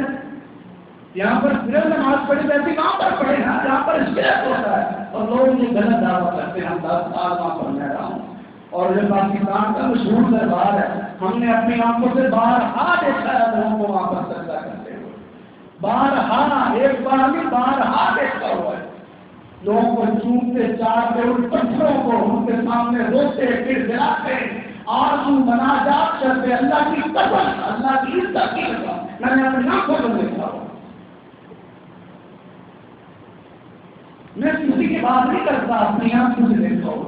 یہاں پر صرف نماز پڑھی جاتی، وہاں پر پڑھے نا جہاں پر شرک ہوتا ہے. اور لوگ یہ غلط دعویٰ کرتے ہیں ہم 10 سال وہاں پر میں رہا ہوں. اور یہ پاکستان کا مشہور دربار ہے، ہم نے اپنی آنکھوں سے بارہا دیکھا ہے لوگوں کو وہاں پر سجدہ کرتے ہوئے. بارہا، ایک بار نہیں بارہا دیکھا ہوا ہے. لوگوں کو چومتے، چاٹتے، ان پتھروں کو ان کے سامنے روتے، پھر گراتے، آنسو بنا جات کرتے. اللہ کی قسم، اللہ کی عزت کی قسم، میں نے اپنی آنکھوں کو دیکھا ہوا. میں کسی کی بات نہیں کرتا، اپنی آنکھوں سے دیکھا ہو.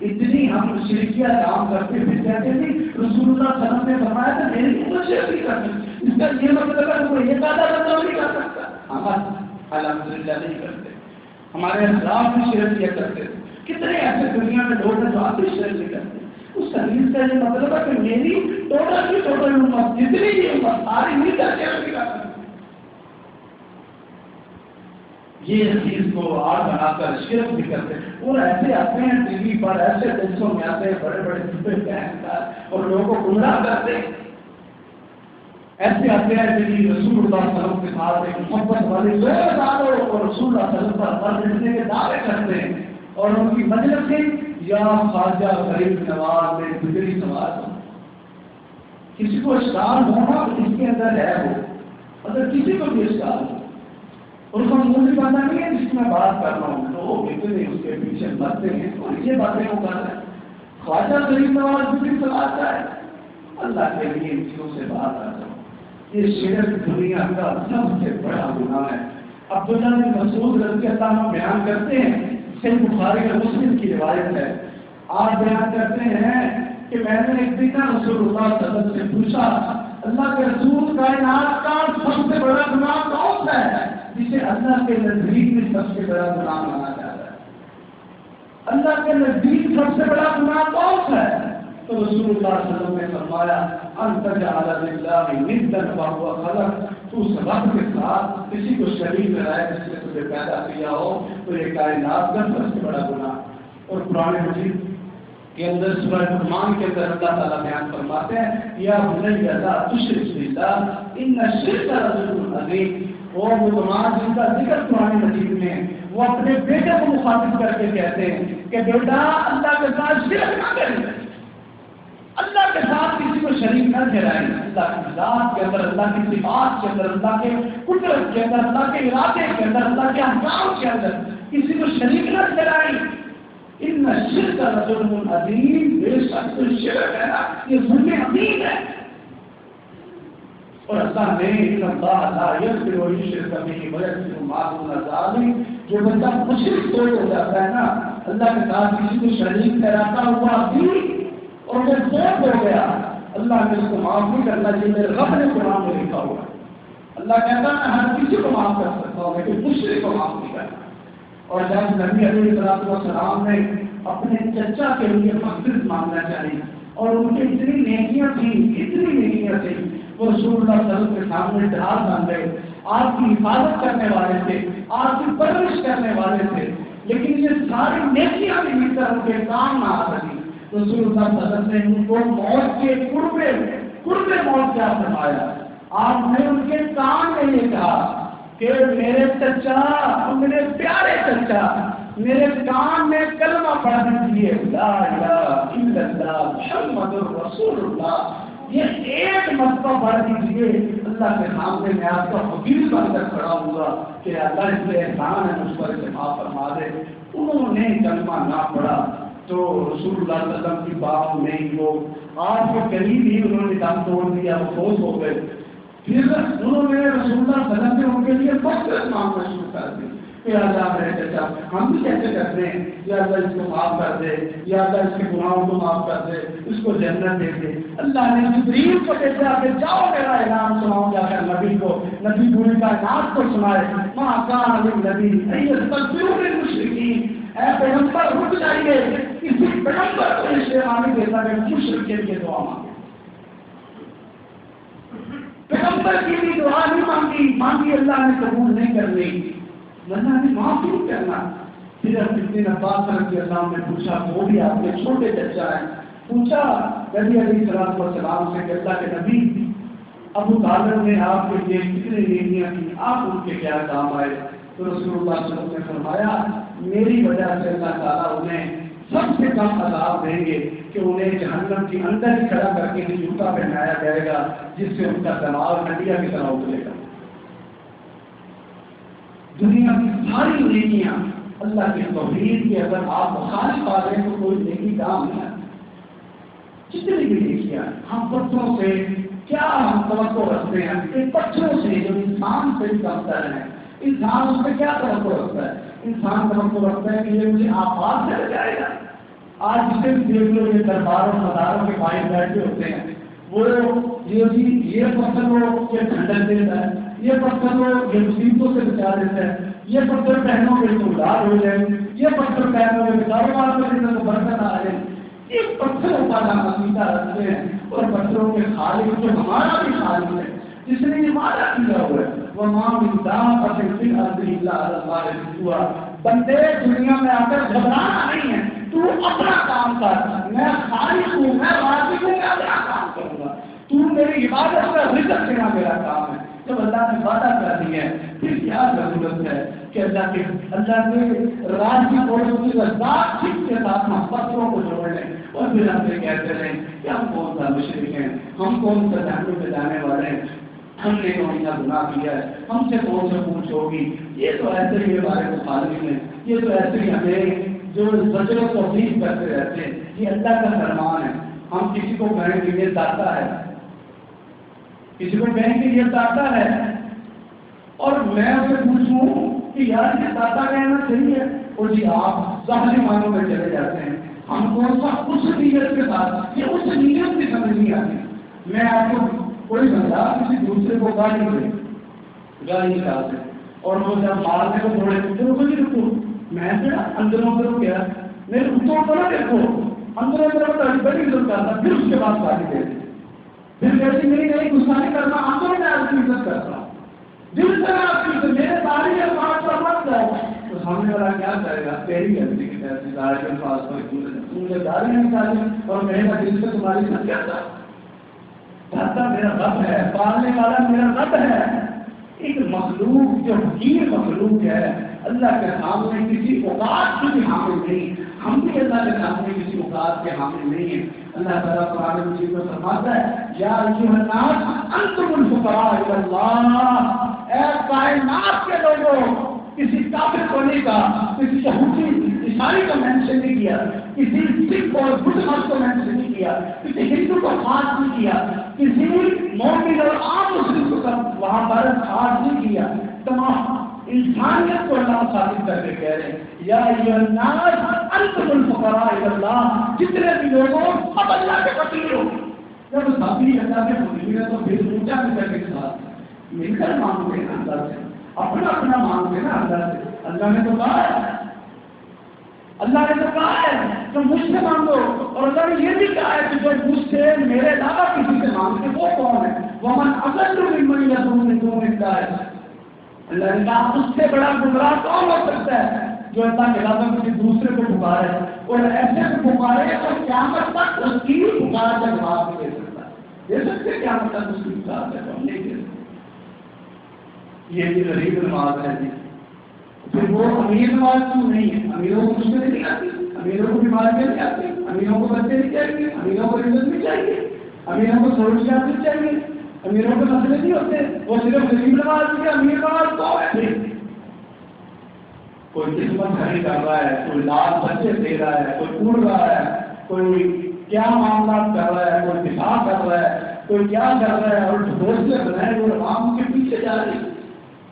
اتنی ہم شرکیہ کام کرتے پھر کہتے تھے رسول اللہ صلی اللہ علیہ وسلم نے فرمایا تھا میری امت شرکی کرتی. اس کا یہ مطلب ہے وہ یہ پیدا کرتا نہیں کر سکتا. ہم الحمدللہ نہیں کرتے. ہمارے اخلاق بھی شرکیہ کرتے تھے. کتنے ایسے دنیا میں لوگ ہیں جو آپ بھی شرک نہیں کرتے. اس حدیث کا یہ مطلب ہے کہ میری ٹوٹل کی ٹوٹل امت، جتنی بھی امت ساری مل کر شرک کر سکتی. یہ چیز کو آڑ بنا کر شرک بھی کرتے ہیں. اور ایسے آتے ہیں ٹی وی پر، ایسے جلسوں میں آتے ہیں بڑے بڑے جوتے پہن کر اور لوگوں کو گمراہ کرتے ہیں. ایسے آتے ہیں کہ رسول اللہ صلی اللہ علیہ وسلم کے ساتھ ایک محبت والے لوگ ڈالو اور رسول اللہ صلی اللہ علیہ وسلم پر فرض دینے کے دعوے کرتے ہیں. اور ان کی مجلس سے یا خواجہ غریب نواز میں گزری سوال ہو. کسی کو اشکال ہونا اس کے اندر ہے، وہ اگر کسی کو بھی اشکال ہو اور اس کا منہ بھی پتا نہیں ہے جس میں بات کر رہا ہوں، تو وہ اتنے اس کے پیچھے مرتے ہیں اور یہ باتیں وہ کر رہے ہیں. خواجہ غریب نواز گزری سوال کا ہے. اللہ کے لیے ان چیزوں سے بات آ جاؤ. یہ شرک دنیا کا سب سے بڑا گناہ ہے. عبداللہ بن مسعود رضی اللہ عنہ بیان کرتے ہیں، صحیح بخاری اور مسلم کی روایت ہے. آپ بیان کرتے ہیں کہ میں نے ایک دن رسول اللہ صلی اللہ علیہ وسلم سے پوچھا اللہ کے رسول کائنات کا سب سے بڑا گناہ کون سا ہے جسے اللہ کے نزدیک میں سب سے بڑا گناہ مانا جاتا ہے؟ اللہ کے نزدیک سب سے بڑا گناہ کون سا ہے؟ تو رسول اللہ صلی اللہ علیہ وسلم نے فرمایا انت جعل للہ ندا وهو خلق، تو اس رب کے ساتھ کسی کو شریک کرائے جس نے تجھے پیدا کیا ہو تو یہ کائنات کا سب سے بڑا گناہ۔ اور قرآن مجید کے اندر سورہ لقمان کے اندر اللہ تعالیٰ بیان فرماتے ہیں یا بنی لا تشرک باللہ ان الشرک لظلم عظیم۔ اور مسلمان جن کا ذکر قرآن مجید میں ہے وہ اپنے بیٹے کو مخاطب کر کے کہتے ہیں کہ بیٹا اللہ کے ساتھ شرک نہ کریں، اللہ کے ساتھ کسی کو شریک نہ ٹھہرائیں، اللہ کی ذات کے اندر، اللہ کی صفات کے اندر، اللہ کے قدرت کے اندر، اللہ کے ارادے کے اندر، اللہ کے احکام کے اندر کسی کو شریک نہ ٹھہرائیں۔ ان الشرک لظلم عظیم، بے شک تو شرک ہے نا یہ ظلم عظیم ہے۔ اور اللہ نے ان اللہ لا یغفر ان یشرک بہ ویغفر ما دون ذلک، جو بندہ مشرک ہو جاتا ہے نا اللہ کے ساتھ کسی کو شریک ٹھہراتا ہوا بھی اور وہ فوت ہو گیا، اللہ نے اس کو معاف نہیں کرنا، یہ میرے رب نے قرآن میں لکھا ہوا ہے۔ اللہ کہتا ہے میں ہر کسی کو معاف کر سکتا ہوں لیکن مشرک کو معاف نہیں کرنا۔ اور جب نبی علیہ السلام نے اپنے چچا کے لیے مغفرت مانگنا چاہی اور ان کی اتنی نیکیاں تھیں وہ رسول اللہ صلی اللہ علیہ وسلم کے سامنے ڈھال بن گئے، آپ کی حفاظت کرنے والے تھے، آپ کی پرورش کرنے والے تھے، لیکن یہ ساری نیکیاں بھی مل کر ان کے کام نہ آ سکی۔ رسول اللہ صلی اللہ علیہ وسلم نے ان کو موت کے قرب موت کیا فرمایا، آپ نے ان کے کام میں یہ کہا کہ میرے چچا، میرے پیارے چچا، میرے کان میں کلمہ پڑھ دیجیے لا الہ الا اللہ محمد رسول اللہ، یہ ایک مرتبہ پڑھ دیجیے، اللہ کے سامنے میں آپ کا وکیل بن کر کھڑا ہوں گا کہ اللہ اس پہ احسان ہے مجھ پر اسے معاف فرما دے۔ انہوں نے کلمہ نہ پڑھا تو رسول اللہ صلی اللہ علیہ وسلم کی بات نہیں، وہ آپ کے قریب ہی انہوں نے دم توڑ دیا، وہ فوت ہو گئے۔ پھر انہوں نے رسول اللہ صلی اللہ علیہ وسلم نے ان کے لیے مغفرت مانگنا شروع کر دی کہ اللہ میرے چچا، ہم بھی کیسے کرتے ہیں یا اللہ اس کو معاف کر دے، یا اللہ اس کے گناہوں کو معاف کر دے، اس کو جنت دے دے۔ اللہ نے جبریل کو بھیجا کہ جاؤ میرا اعلان سناؤ جا کر نبی کو، نبی پوری کائنات کو سنائے ما کان للنبی ان یستغفر للمشرکین، اے پیغمبر رک جائیے، کسی پیغمبر کو یہ شیطان نہیں دیتا کہ مشرک کے لیے دعا مانگے۔ پیغمبر کی بھی دعا نہیں مانگی اللہ نے قبول نہیں کرنی، اللہ نے معاف نہیں کرنا۔ پھر ابن عباس رضی اللہ عنہ نے پوچھا، وہ بھی آپ کے چھوٹے چچا ہیں، پوچھا نبی علیہ السلام سے کہ اللہ کے نبی ابو طالب نے آپ کے لیے کتنے نیکیاں کی، آپ ان کے کیا کام آئے؟ تو رسول اللہ صلی اللہ علیہ وسلم نے فرمایا میری وجہ سے اللہ تعالیٰ انہیں سب سے کم عذاب دیں گے کہ انہیں جہنم کے اندر ہی کھڑا کر کے جوتا پہنایا جائے گا جس سے ان کا دماغ نڈیا کی طرح اترے گا۔ دنیا کی ساری نیکیاں اللہ کی توحید کی اگر آپ مخالف پا رہے ہیں تو کوئی نیکی کام نہیں ہے۔ جتنی بھی نیکیاں ہم پتھروں سے کیا ہم توقع رکھتے ہیں کہ پتھروں سے جو انسان سے بھی کمتر ہے، انسان اس سے کیا توقع رکھتا ہے؟ انسان توقع رکھتا ہے کہ یہ مجھے آباد سے جائے گا۔ آج جسے بھی دیکھ لو یہ درباروں مداروں کے باہر بیٹھے ہوتے ہیں، وہ یہ پتھر وہ یہ ٹھنڈک دیتا ہے، یہ پتھر وہ یہ مصیبتوں سے بچا دیتا ہے، یہ پتھر پہنوں کے تو لال ہو جائے، یہ پتھر پہنوں کے کاروبار میں کو برکت آ جائے۔ یہ پتھروں کا نام عقیدہ رکھتے ہیں اور پتھروں کے خالق جو ہمارا بھی خالق ہے جس نے یہ وعدہ کیا ہوا ہے وَمَا مِن دَابَّةٍ فِي الْأَرْضِ إِلَّا عَلَى اللَّهِ رِزْقُهَا، بندے دنیا میں آ کر گھبرانا نہیں ہے، تو اپنا کام کر، میں خالق ہوں، میں رازق ہوں، میں اپنا کام کروں گا، تو میری عبادت کا رزق دینا میرا کام ہے۔ جب اللہ نے وعدہ کر دیا ہے پھر کیا ضرورت ہے کہ اللہ کے رازق اور اس کی ذات کے ساتھ ہم پتھروں کو جوڑ لیں اور پھر ہم سے کہتے رہیں کہ ہم کون سا مشرک ہیں، ہم کون سا جہنم میں جانے والے ہیں، ہم نے کون سا گناہ کیا ہے، ہم سے کون سے پوچھ ہوگی۔ یہ تو ایسے ہی ہمارے مخالف ہیں، یہ تو ایسے ہی ہمیں جو زجر و توفیق کرتے رہتے ہیں، یہ اللہ کا فرمان ہے۔ ہم کسی کو کہیں کہ یہ داتا ہے، کسی کو کہیں کہ یہ داتا ہے، اور میں اسے پوچھوں کہ یار یہ داتا کہنا صحیح ہے، اور جی آپ ظاہری معنوں میں چلے جاتے ہیں، ہم کون سا اس نیت کے ساتھ، یہ اس نیت کی سمجھ نہیں آتی۔ میں آپ کو کوئی بندہ کسی دوسرے کو گالی نکالتے اور وہ جب مارنے کو تھوڑے تو رکو، میں اندروں کیا میرے اتوں کو نہ دیکھو، اندر اندر بڑی عزت کرتا، پھر اس کے بعد گالی دیتے، پھر کہتے نہیں غصہ نہیں کرنا، اندر میں آپ کی عزت کرتا ہوں، دل سے آپ کی عزت، میرے تاریخ الفاظ پر مت جاؤ، تو سامنے والا کیا کرے گا؟ تیری غلطی کی طرف تاریخ الفاظ پر تم نے گالی نہیں ڈالی اور میں نے دل سے تمہاری عزت کرتا، داتا میرا رب ہے، پالنے والا میرا رب ہے۔ ایک مخلوق جو حقیر مخلوق ہے اللہ کے سامنے کسی اوقات کی بھی حامل نہیں، ہم بھی اللہ کے سامنے کسی اوقات کے حامل نہیں ہیں۔ اللہ تعالیٰ قرآن مجید میں فرماتا ہے یا ایھا الناس انتم الفقراء الی اللہ، اے کائنات کے لوگوں، کسی کافر ہونے کا، کسی یہودی عیسائی کا مینشن نہیں کیا، کسی سکھ اور بدھ مت کو مینشن نہیں کیا، کسی ہندو کو خاص نہیں کیا، کسی مومن اور عام مسلم کو وہاں پر خاص نہیں کیا، تمام انسانیت کو اللہ ثابت کر کے کہہ رہے ہیں یا ایھا الناس انتم الفقراء الی اللہ، جتنے بھی لوگوں اب اللہ کے فقیر ہو، جب سبھی اللہ کے فقیر ہے تو پھر اونچا مل کے ساتھ مل کر مانگو گے نا اللہ سے، اپنا اپنا مانگے نا اللہ سے۔ اللہ نے تو کہا ہے، اللہ نے تو کہا ہے تو مجھ سے مانگو، اور اللہ نے یہ بھی کہا ہے کہ جو مجھ سے میرے علاوہ کسی سے مانگتے وہ کون ہے؟ ومن اضل ممن يدعو من دون الله، اللہ نے کہا اس سے بڑا گمراہ کون ہو سکتا ہے جو اللہ کے علاوہ کسی دوسرے کو پکارے اور ایسے کو پکارے اور قیامت تک اس کی پکار کا جواب نہیں دے سکتا، دے سکتے قیامت تک اس کی پکار کا جواب نہیں دے سکتے۔ یہ بھی غریب نماز ہے جی، پھر وہ امیر نماز کیوں نہیں ہے؟ امیروں کو مشکلیں نہیں آتی، امیروں کو بیماریاں نہیں آتی، امیروں کو بچے نہیں چاہیے، امیروں کو عزت نہیں چاہیے، امیروں کو سہولیات نہیں چاہیے، امیروں کو مسئلے نہیں ہوتے، وہ صرف غریب نماز کی امیر نماز تو ہے۔ کوئی قسمت خرید کر رہا ہے، کوئی لاکھ بچے دے رہا ہے، کوئی اڑ رہا ہے، کوئی کیا معاملات کر رہا ہے، کوئی دفاع کر رہا ہے، کوئی کیا کر رہا ہے، اور حوصلے بنائے وہ عوام کے پیچھے جا رہے ہیں۔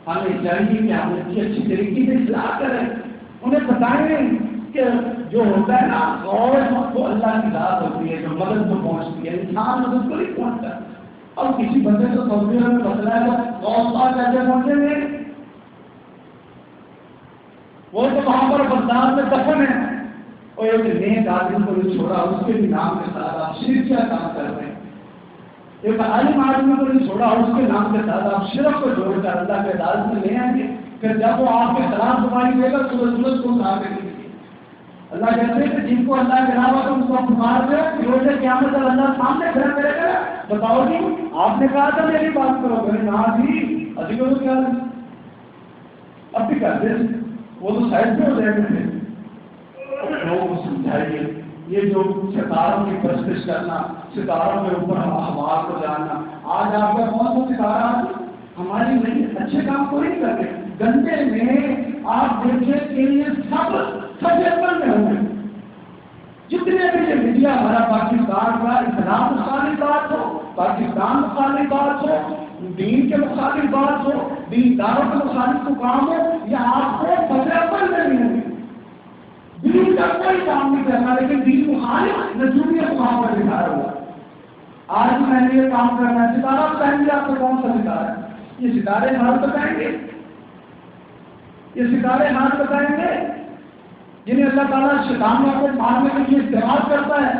ہمیں چاہیے کہ ہم اچھی طریقے سے اصلاح کریں، انہیں بتائیں کہ جو ہوتا ہے نا غور وہ اللہ کی ذات ہوتی ہے جو مدد کو پہنچتی ہے، انسان مدد کو نہیں پہنچتا۔ اور کسی بندے کو سعودی عرب میں مسئلہ ہے تو غوث کیسے پہنچیں گے؟ وہ تو وہاں پر بغداد میں دفن ہے، اور ایک نیک آدمی کو نہیں چھوڑا، اس کے بھی نام کے ساتھ آپ شرک کیا کام کر رہے ہیں۔ ایک عالم آدمی کو نہیں چھوڑا، اس کے نام کے ساتھ آپ شرک کو جوڑ کر اللہ کے عدالت میں لے آئیں گے، پھر جب وہ آپ کے خلاف گواہی دے گا سورج کو اٹھا کے دیجیے۔ اللہ کہتے ہیں کہ جن کو اللہ کے علاوہ تم کو پکار دے روز قیامت تک اللہ سامنے کھڑا کرے گا، بتاؤ جی آپ نے کہا تھا میری بات کرو، میں نے کہا جی ابھی کرو کیا اب بھی کرتے وہ تو سائڈ پہ ہو جائے گا۔ لوگوں کو سمجھائیے یہ جو ستاروں کی پرستش کرنا، ستاروں کے اوپر احوال کو جاننا، آج آپ کا کون سا ستارہ ہماری نہیں اچھے کام کو نہیں کرتے، گندے میں آپ دیکھیں کہ یہ سب اول میں ہوں گے، جتنے بھی یہ میڈیا ہمارا پاکستان کا اسلام مخالف بات ہو، پاکستان مخالف بات ہو، دین کے مخالف بات ہو، دینداروں کے مخالف کو کام ہو، یہ آپ کو سب اول میں نہیں ہوں گے۔ دین کا کوئی کام نہیں کرنا، لیکن دین مخالف نجومیت وہاں پر دکھایا ہوا۔ آج میں نے یہ کام کرنا ہے، ستارہ بتائیں گے آپ کو کون سا ستارہ ہے؟ یہ ستارے ہاتھ بتائیں گے، یہ ستارے ہاتھ بتائیں گے جنہیں اللہ تعالیٰ شیطانوں کو مارنے کے لیے استعمال کرتا ہے۔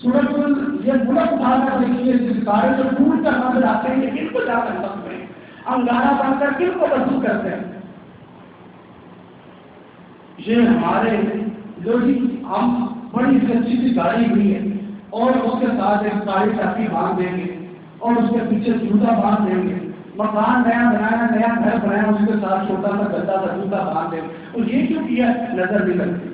سورج یہ ملک اٹھا کر دیکھیے، ستارے جو دور کر نظر آتے ہیں یہ کن کو جا کر سکتے ہیں، انگارہ بن کر کن کو بدو کرتے ہیں؟ یہ ہمارے جو ہم بڑی اچھی سی گاڑی ہوئی ہے اور اس کے ساتھ ایک کالی ٹاکی باندھ دیں گے اور اس کے پیچھے جوتا باندھ دیں گے، مکان نیا بنایا، نیا گھر بنایا، اس کے ساتھ چھوٹا سا گدا سا جوتا باندھ دیں گے، اور یہ کیوں کیا نظر نہیں لگتی؟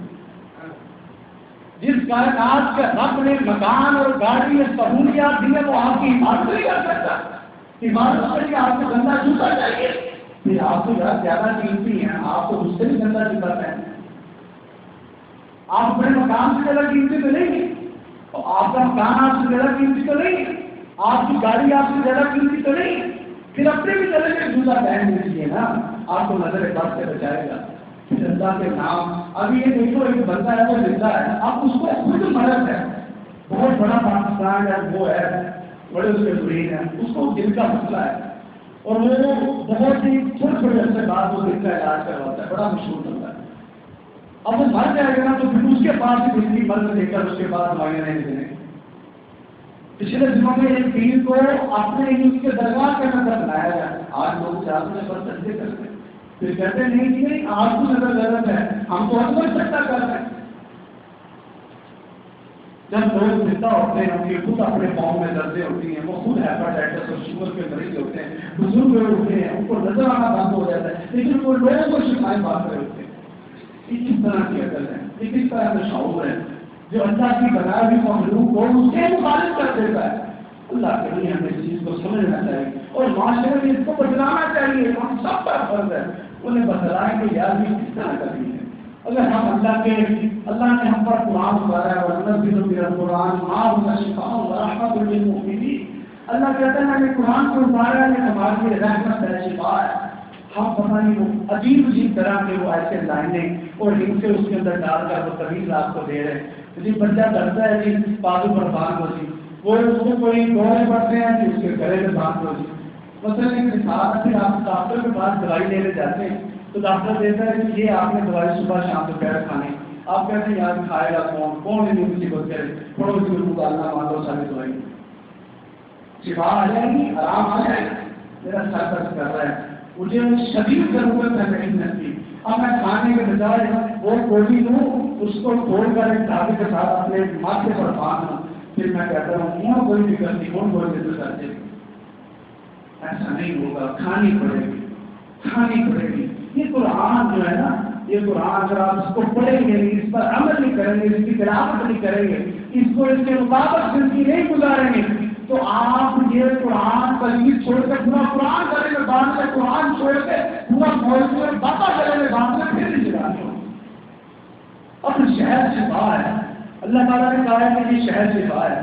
جس کائنات کے رب نے مکان اور گاڑی میں سہولیات دی ہے وہ آپ کی حفاظت نہیں کر سکتا، حفاظت کے لیے آپ کو گندا جوتا چاہیے، پھر آپ کو زیادہ قیمتی ہیں، آپ کو اس سے بھی گندا جوتا پہنیں، آپ اپنے مکان سے زیادہ قیمتی تو نہیں، اور آپ کا مکان آپ سے زیادہ قیمتی تو نہیں، آپ کی گاڑی آپ سے زیادہ قیمتی تو نہیں، پھر اپنے بھی طرح کے جوتا پہن لیجیے نا، آپ کو نظر بد سے بچائے گا۔ پھر اللہ کے نام ابھی یہ دیکھو ایک بندہ ہے وہ زندہ ہے، اب اس کو خود مرض ہے، بہت بڑا پاکستان ہے، وہ ہے بڑے اس کے مرید ہیں، اس کو دل کا مسئلہ ہے اور وہ بہت ہی چھوٹے چھوٹے عرصے بعد وہ دل کا علاج کرواتا ہے، بڑا مشہور بندہ ہے۔ اب وہ مر جائے گا نا تو پھر اس کے پاس بھی بجلی مرد دے کر اس کے بعد دوائیاں نہیں دیں گے. پچھلے دنوں میں ایک پیر کو اپنے ہی اس کے درگاہ کے اندر بنایا گیا. آج لوگ چاہتے ہیں پر سجدے کرتے ہیں، پھر کہتے ہیں نہیں جی آج کو نظر غلط ہے، ہم تو اکبر سجدہ کر رہے ہیں. جب لوگ زندہ ہوتے ہیں ان کی خود اپنے پاؤں میں دردیں ہوتی ہیں، وہ خود ہیپاٹائٹس اور شوگر کے مریض ہوتے ہیں، بزرگ لوگ ہوتے ہیں، ان کو نظر آنا بند ہو جاتا ہے، لیکن وہ لوگوں کو شکایت بات رہے ہوتے ہیں. یہ کس طرح کی عقل ہے، یہ کس طرح کا شعور ہے جو اللہ کی بنائی ہوئی مخلوق کو اس کے مخالف کر دیتا ہے. اللہ کے لیے ہمیں اس چیز کو سمجھنا چاہیے اور معاشرے میں اس کو بدلانا چاہیے. ہم سب کا فرض ہے انہیں بدلائیں کہ یار یہ کس طرح کرنی ہے. اگر ہم اللہ نے ہم پر قرآن اتارا ہے وَنُنَزِّلُ مِنَ الْقُرْآنِ مَا هُوَ شِفَاءٌ وَرَحْمَةٌ لِّلْمُؤْمِنِينَ. اللہ کہتا ہے میں قرآن کو اتارا ہے ہمارے لیے رحمت ہے، شفا ہے. ہم پتہ نہیں وہ عجیب طرح کے وہ ایسے لائنیں اور ان سے اس کے اندر ڈال کر وہ طویل آپ کو دے رہے ہیں. جی بچہ ڈرتا ہے جی بازو پر باندھ ہو جی، وہ کوئی دورے پڑتے ہیں جی اس کے گلے میں باندھ ہو جی. مثلاً ایک مثال پھر آپ ڈاکٹر کے پاس دوائی لینے جاتے ہیں تو ڈاکٹر دیتا ہے کہ یہ آپ نے دوائی صبح شام دوپہر کھانی. آپ کہتے ہیں یار کھائے گا کون اتنی مصیبت کرے، پڑھو جی کو اللہ مان لو ساری دوائی شفا آ جائے گی، آرام آ جائے گا. میرا سر درد کر رہا ہے، مجھے شدید ضرورت ہے میڈیسن کی، اب میں کھانے کے بجائے وہ گولی لوں اس کو توڑ کر ایک دھاگے کے ساتھ اپنے ماتھے پر باندھ لوں، پھر میں کہتا ہوں کون کوئی فکر نہیں، کون کوئی فکر کرتے. ایسا نہیں ہوگا، کھانی پڑے گی، کھانی پڑے گی. یہ قرآن جو ہے نا، یہ قرآن اگر آپ اس کو پڑھیں گے، اس پر عمل نہیں کریں گے، اس کی تلاوت نہیں کریں گے، اس کو اس کے مطابق زندگی نہیں گزاریں گے تو آپ یہ قرآن تجویز چھوڑ کے پورا قرآن گلے میں باندھ کے، قرآن چھوڑ کے پورا موضوع بابا گلے میں باندھ کے پھر نہیں چلاتے ہو. اب شہد شفا ہے، اللہ تعالیٰ نے کہا ہے کہ یہ شہد شفا ہے.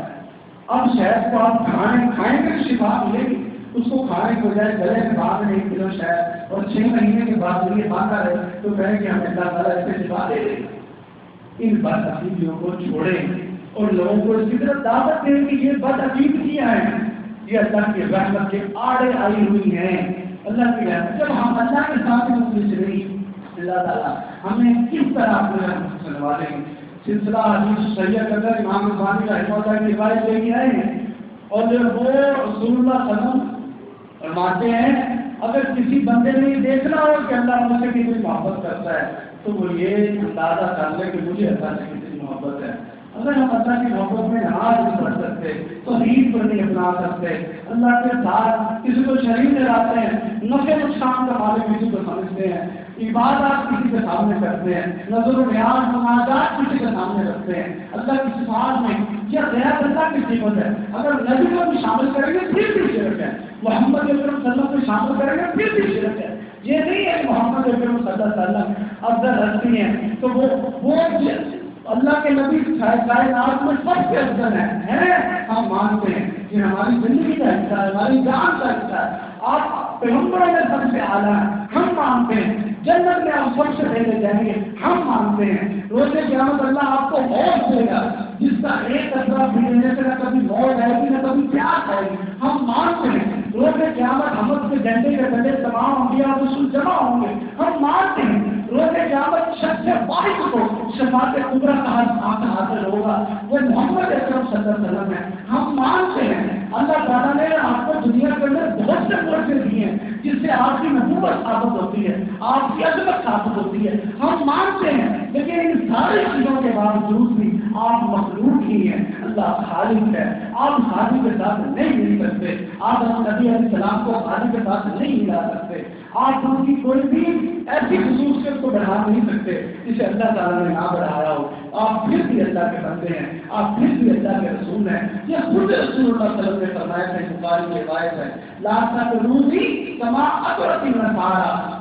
اب شہد کو آپ کھائیں گے تو شفا ملے گی. اس کو کھانے کے بجائے گلے میں باندھ 1 کلو شہد اور 6 مہینے کے بعد یہ باندھا رہے تو کہیں کہ ہمیں اللہ تعالیٰ اس سے شفا دے دے. ان بدعقیدیوں کو چھوڑیں اور لوگوں کو اس کی طرف دعوت دیں کہ یہ بدعقیدیاں ہیں، یہ اللہ کی رحمت کے آڑے آئی ہوئی ہیں. اللہ کی رحمت جب ہم اللہ کے ساتھ مخلص رہی، اللہ تعالیٰ ہمیں کس طرح اپنے رحمت سے نوازیں گے. سلسلہ حدیث صحیح اندر امام بخاری رحمہ اللہ کی روایت لے کے آئے ہیں اور جو وہ رسول اللہ صلی اللہ علیہ وسلم فرماتے ہیں اگر کسی بندے نے یہ دیکھنا ہو کہ اللہ مجھ سے کتنی محبت کرتا ہے تو وہ یہ اندازہ کر لے کہ مجھے اللہ سے کتنی محبت ہے. اگر ہم اللہ کی محبت میں نماز نہیں پڑھ سکتے تو عید پر نہیں اپنا سکتے، اللہ کے ساتھ کسی کو شریک لاتے ہیں، نفع نقصان کا مالک کسی کو سمجھتے ہیں، عبادات کسی کے سامنے کرتے ہیں، نظر و نیاز مناجات کسی کے سامنے رکھتے ہیں. اللہ کی صفات میں یہ غیر اللہ کی صفت ہے. اگر نبی کو بھی شامل کریں گے پھر بھی شرک ہے، محمد اکرم صلی اللہ علیہ وسلم کو شامل کریں گے پھر بھی شرک ہے. یہ نہیں ہے محمد اکرم صلی اللہ علیہ وسلم افضل رکھتی ہیں تو وہ اللہ کے نبی کائنات میں سب سے افضل ہے. ہم مانتے ہیں کہ ہماری زندگی کا حصہ ہے، ہماری جان کا حصہ ہے. آپ پیغمبروں میں سب سے اعلیٰ ہیں، ہم مانتے ہیں. جنت میں آپ سب سے پہلے جائیں گے، ہم مانتے ہیں. روز قیامت اللہ آپ کو موت دے گا جس کا ایک قطرہ پینے سے نہ کبھی موت آئے گی نہ کبھی پیاس آئے گی، ہم مانتے ہیں. روز قیامت حمد کے جھنڈے کے تلے تمام انبیاء رسول جمع ہوں گے، ہم مانتے ہیں. روز قیامت شخص واحد کو شفاعت کبریٰ کا حاصل ہوگا، وہ محمد اکرم صلی اللہ علیہ وسلم ہے. ہم مانتے ہیں اللہ تعالیٰ نے آپ کو دنیا کے اندر بہت سے موقع دیے ہیں جس سے آپ کی نبوت ثابت ہوتی ہے، آپ کی عظمت ثابت ہوتی ہے. ہم مانتے ہیں لیکن ان ساری چیزوں کے باوجود بھی آپ مخلوق ہی ہیں، اللہ خالق ہے. آپ خالق کے ساتھ نہیں مل سکتے، آپ نبی علیہ السلام کو خالق کے ساتھ نہیں ملا سکتے. آپ ان کی کوئی بھی ایسی خصوصیت کو بڑھا نہیں سکتے جسے اللہ تعالیٰ نے نہ بڑھایا ہو. آپ پھر بھی اللہ کے بندے ہیں، آپ پھر بھی اللہ کے رسول ہیں. یہ خود رسول اللہ صلی اللہ علیہ وسلم نے فرمایا ہے، بخاری کی روایت ہے، لا تطرونی کما اطرت النصارى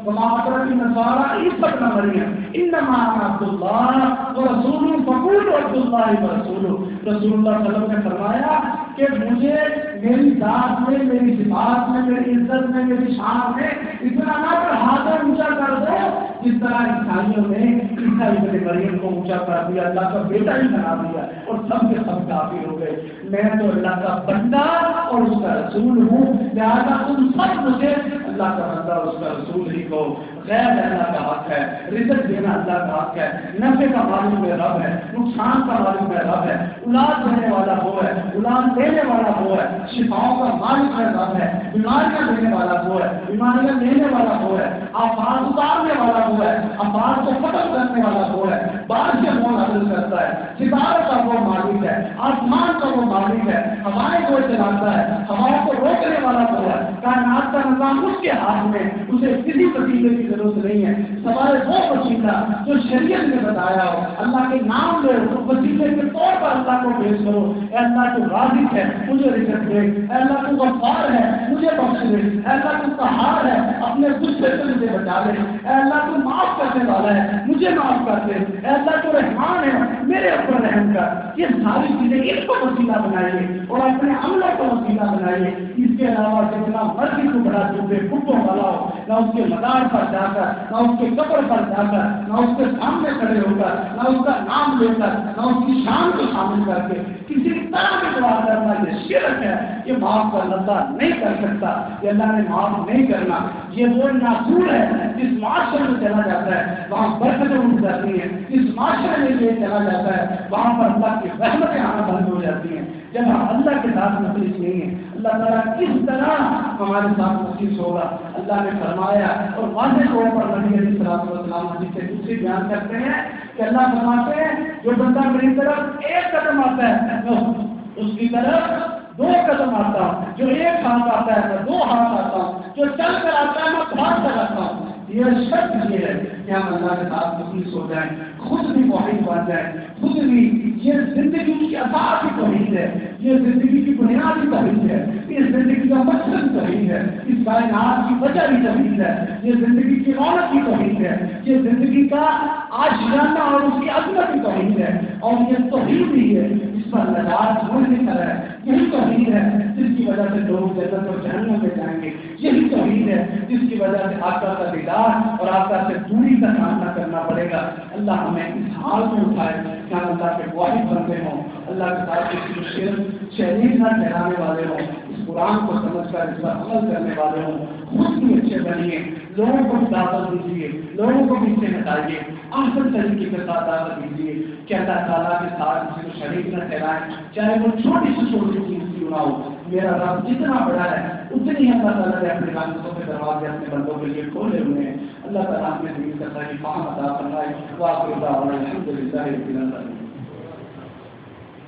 کما اطرت النصارى عیسی ابن مریم انما انا عبد اللہ ورسولہ فقولوا عبد اللہ ورسولہ. رسول اللہ صلی اللہ علیہ وسلم نے فرمایا کہ مجھے میری ذات میں، میری صفات میں، میری عزت میں، میری شان میں اتنا نہ کر ہاتھ اونچا کر دو جس طرح عیسائیوں نے عیسیٰ ابن مریم کو اونچا کر دیا، اللہ کا بیٹا ہی بنا دیا اور سب کے سب کافر ہو گئے۔ میں تو اللہ کا بندہ اور اس کا رسول ہوں، لہٰذا تم سب مجھے اللہ کا بندہ اور اس کا رسول ہی کو۔ غیر اللہ کا حق ہے، رزق دینا اللہ کا حق ہے، نفع کا مالک میں رب ہے، نقصان کا مالک میں رب ہے، اولاد دینے والا وہ ہے، اولاد دینے والا وہ ہے، شفاؤں کا مالک میں رب ہے، بیماریاں دینے والا وہ ہے، بیماریاں لینے والا وہ ہے، آفات اتارنے والا وہ ہے، آفات کو ختم کرنے والا وہ ہے، بارش سے وہ نازل کرتا ہے، ستاروں کا وہ مالک ہے، آسمان کا وہ مالک ہے، ہوائیں وہ چلاتا ہے، ہواؤں کو روکنے والا وہ ہے، کائنات کا نظام اس کے ہاتھ میں، اسے کسی وسیلے کی ضرورت نہیں ہے، سوائے وہ وسیلہ جو شریعت نے بتایا ہو، اللہ کے نام لو، وسیلے کے طور پر اللہ کو پیش کرو۔ اے اللہ تو رازق ہے، مجھے رزق دے، اے اللہ تو غفار ہے، مجھے بخش دے، اے اللہ تو قہار ہے، اپنے غصے سے مجھے بچا لے، اے اللہ تو معاف کرنے والا ہے، مجھے معاف کر دے، اے اللہ تو رحمان ہے، میرے اوپر رحم کر۔ یہ ساری چیزیں ان کو وسیلہ بنائیے اور اپنے عملوں کو وسیلہ بنائیے۔ اس کے علاوہ جتنا مرضی کو بڑا چوبے کتوں والا ہو، نہ اس کے مدار پر جا کر، نہ اس کے قبر پر جا کر، نہ اس کے سامنے کھڑے ہو کر، نہ اس کا نام لے کر، نہ اس کی شان کو شامل کر کے کسی طرح کی دعا کرنا یہ شرک ہے، یہ معاف کر اللہ نہیں کر سکتا، یہ اللہ نے معاف نہیں کرنا۔ یہ وہ ناصور ہے جس معاشرے میں چلا جاتا ہے وہاں برکتیں اٹھ جاتی ہیں، جس معاشرے میں یہ چلا جاتا ہے وہاں پر اللہ کی رحمتیں آنا بند ہو جاتی ہیں۔ جب ہم اللہ کے ساتھ مخلص نہیں ہیں، اللہ تعالیٰ کس طرح ہمارے ساتھ مخلص ہوگا؟ اللہ نے فرمایا اور واضح طور پر نبی علیہ الصلوۃ والسلام حدیث سے دوسری بیان کرتے ہیں کہ اللہ فرماتے ہیں جو بندہ میری طرف ایک قدم آتا ہے میں اس کی طرف دو قدم آتا ہوں، جو ایک ہاتھ آتا ہے میں دو ہاتھ آتا ہوں، جو چل کر آتا ہے میں بھاگ کر آتا ہوں۔ یہ شرط یہ ہے کہ ہم اللہ کے ساتھ مخلص ہو جائیں، خود بھی موحد بن جائیں، خود بھی یہ زندگی کی اساس ہی توحید ہے، یہ زندگی کی بنیادی توحید ہے، اس زندگی کا مقصد توحید ہے، اس کائنات کی وجہ بھی توحید ہے، یہ زندگی کی رونق کی توحید ہے، یہ زندگی کا آشیانہ اور اس کی عظمت کی توحید ہے، اور یہ توحید ہی ہے جس پر نجات ملنے کا ہے۔ یہی توحید ہے جس کی وجہ سے لوگ جنت اور جہنم میں جائیں گے، یہی توحید ہے جس کی وجہ سے آقا کا دیدار اور آقا سے دوری کا سامنا کرنا پڑے گا۔ اللہ ہمیں اس حال میں اٹھائے کہ ہم اللہ کے واحد بنتے ہوں، اللہ کے ساتھ کسی کو شہید نہ ٹھہرانے والے ہوں، اس قرآن کو سمجھ کر اس پر عمل کرنے والے ہوں، خود بھی اچھے بنیے، لوگوں کو بھی دعوت دیجیے، لوگوں کو بھی سے ہٹائیے، احسن طریقے کے ساتھ دعوت دیجیے کہ اللہ تعالیٰ کے ساتھ کسی کو شریک نہ ٹھہرائیں، چاہے وہ چھوٹی سے چھوٹی چیز کیوں نہ ہو۔ میرا رب جتنا بڑا ہے اتنی اللہ تعالیٰ نے اپنے رحمتوں کے دروازے اپنے بندوں کے لیے کھولے ہوئے ہیں۔ اللہ تعالیٰ ہمیں دین کا صحیح فہم عطا فرمائے۔ وآخر دعوانا الحمد للہ رب العالمین۔